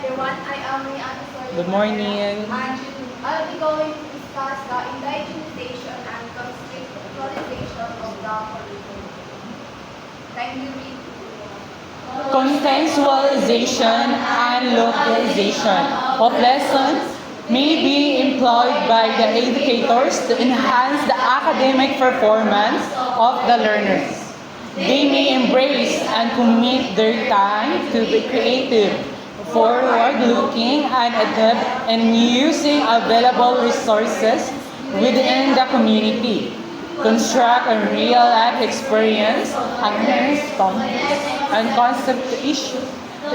everyone. I am Rihanna Soy. Good morning. And I'll be going to discuss the indigenization and conceptualization of the curriculum. Thank you, Reed. Contextualization and localization of lessons may be employed by the educators to enhance the academic performance of the learners. They may embrace and commit their time to be creative, forward-looking, and adept in using available resources within the community. Construct a real-life experience, enhance topics, and concept issues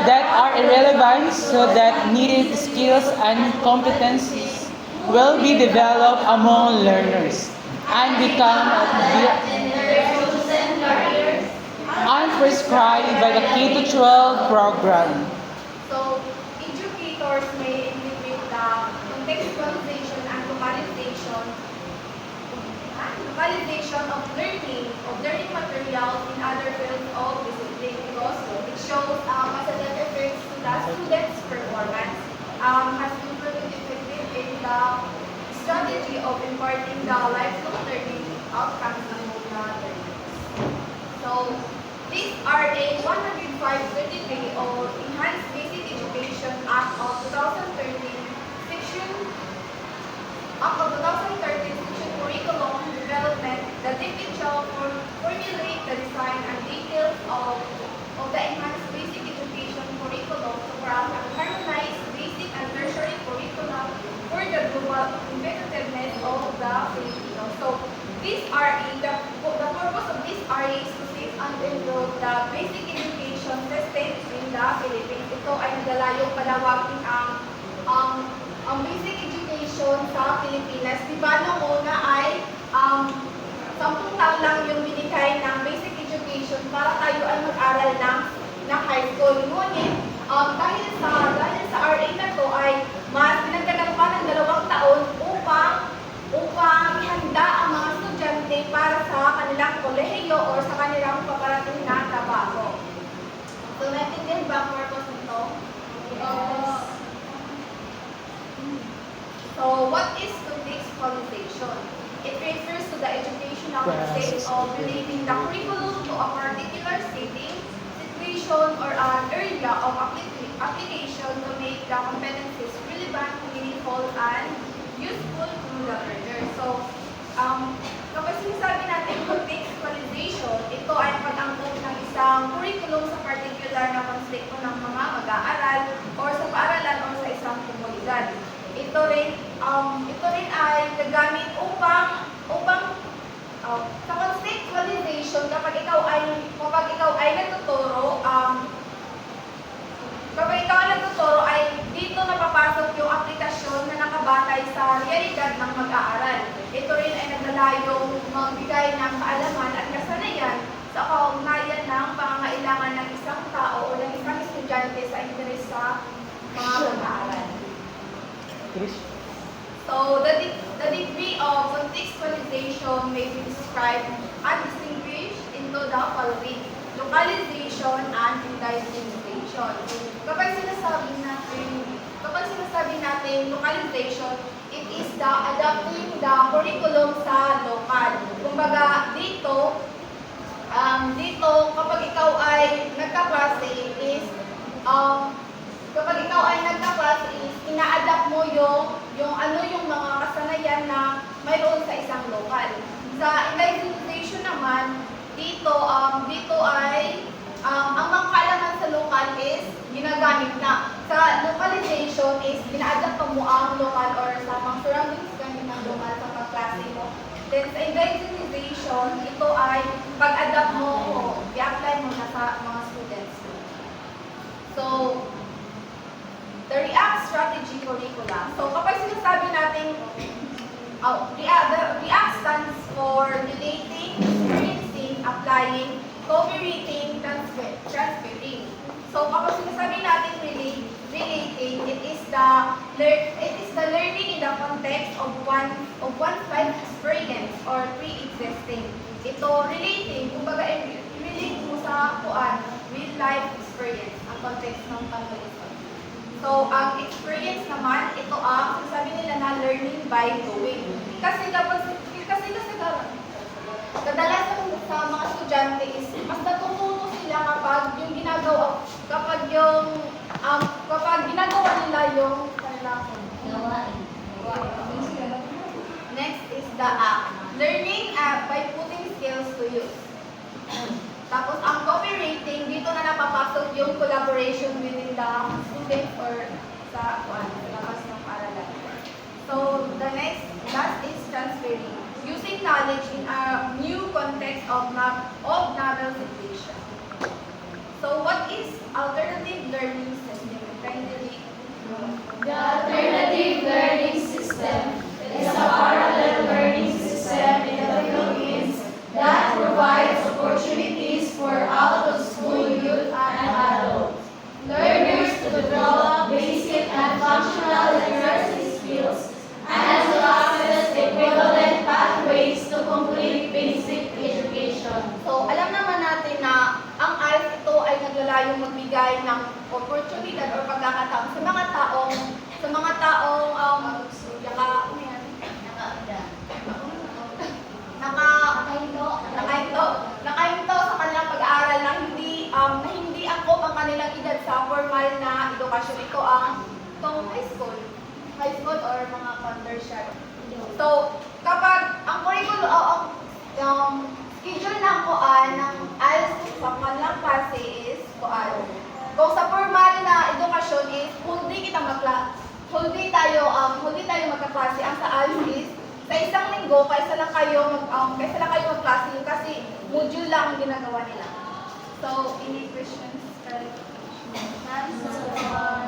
that are relevant so that needed skills and competencies will be developed among learners and become unprescribed by the K-12 program. So, educators may implement the contextualization and localization of learning materials in other fields of discipline because it shows as a that affects to the student's performance, has been proven effective in the strategy of imparting the lifelong learning outcomes among the learners. So, these are a 105-33 or Enhanced Basic Education Act of 2013 section curriculum development, the DPCHO formulate the design and details of the enhanced basic education curriculum to craft a harmonized basic and tertiary curriculum for the global competitiveness of the Filipinos. So these are the purpose of this RA is to save and improve the basic education system in the Philippines. Ito ay naglalayong palawagin ang basic education sa Pilipinas. Di ba noong una ay 10 taon lang yung binigay ng basic education para tayo ay mag-aral ng high school. Ngunit dahil sa RA na to ay mas pinagdagan pa ng 2 taon upang ihanda ang mga estudyante para sa kanilang kolehiyo o sa kanilang paparating na trabaho. So, naintindihan ba ang purpose nito? So, what is contextualization? It refers to the educational state of relating the curriculum to a particular setting, situation, or an area of application to make the competencies relevant, meaningful, and useful to the learner. So, kapag sinasabi natin contextualization, ito ay pag-angkop ng isang curriculum sa particular na konsepto ng mga mag-aaral or sa paaralan o sa isang komunidad. Ito rin ay gagamit upang sa contextualization kapag ikaw ay nagtuturo ay dito napapasok yung aplikasyon na nakabatay sa realidad ng mag-aaral. Ito rin ay naglalayong magbigay ng kaalaman at kasanayan sa kaugnayan ng pangangailangan ng isang tao o ng isang estudyante sa interes sa mga mag-aaral. So, the degree of contextualization may be described and distinguished into the following: localization and indigenization. Kapag sinasabi natin localization, it is the adapting the curriculum sa local. Kumbaga, dito kapag ikaw ay nagkaklase is ina-adapt mo yung mga kasanayan na mayroon sa isang lokal. Sa indigenization naman, dito ay ang mga kaalaman sa lokal is ginagamit na. Sa localization is ina-adapt mo ang lokal or sa mga surroundings gamit ng lokal sa pagklase mo. Then sa indigenization, ito ay pag-adapt mo o i-apply mo na sa mga students mo. So, the REACT strategy curricula. So, kapag sinasabi natin, the REACT stands for relating, experiencing, applying, cooperating, transferring. So, kapag sinasabi natin relating, it is the learning in the context of one's life experience or pre-existing. Ito, relating, kumbaga, i-relate mo sa real life experience, ang context ng pag-uusap. So, ang experience naman, ito ang sabi nila na learning by doing. Kasi kadalasan sa mga estudyante is mas natututo sila kapag ginagawa nila yung kanilang next is the act. Learning by putting skills to use. Tapos ang cooperating, dito na napapasok yung collaboration within the student or sa labas ng paralan. So the last is transferring. Using knowledge in a new context of novel situation. So what is alternative learning system? Kindly. The alternative learning system is a parallel learning system in the Philippines that provides opportunities for out-of-school youth and adults, learners to develop basic and functional literacy skills and to access equivalent pathways to complete basic education. So, alam naman natin na ang ALS ito ay naglalayong magbigay ng oportunidad or pagkakataon sa mga taong nakahinto sa kanilang pag-aaral na hindi angkop ang kanilang edad sa formal na edukasyon. Ito ang high school or mga tertiary. So, kapag ang curriculum schedule ng ALS sa kanilang klase is kung sa formal na edukasyon is whole day tayo magkaklase. Ang sa ALS is sa isang linggo kaysa lang kayo magklase kasi module lang ang ginagawa nila. So, any questions? Hands on.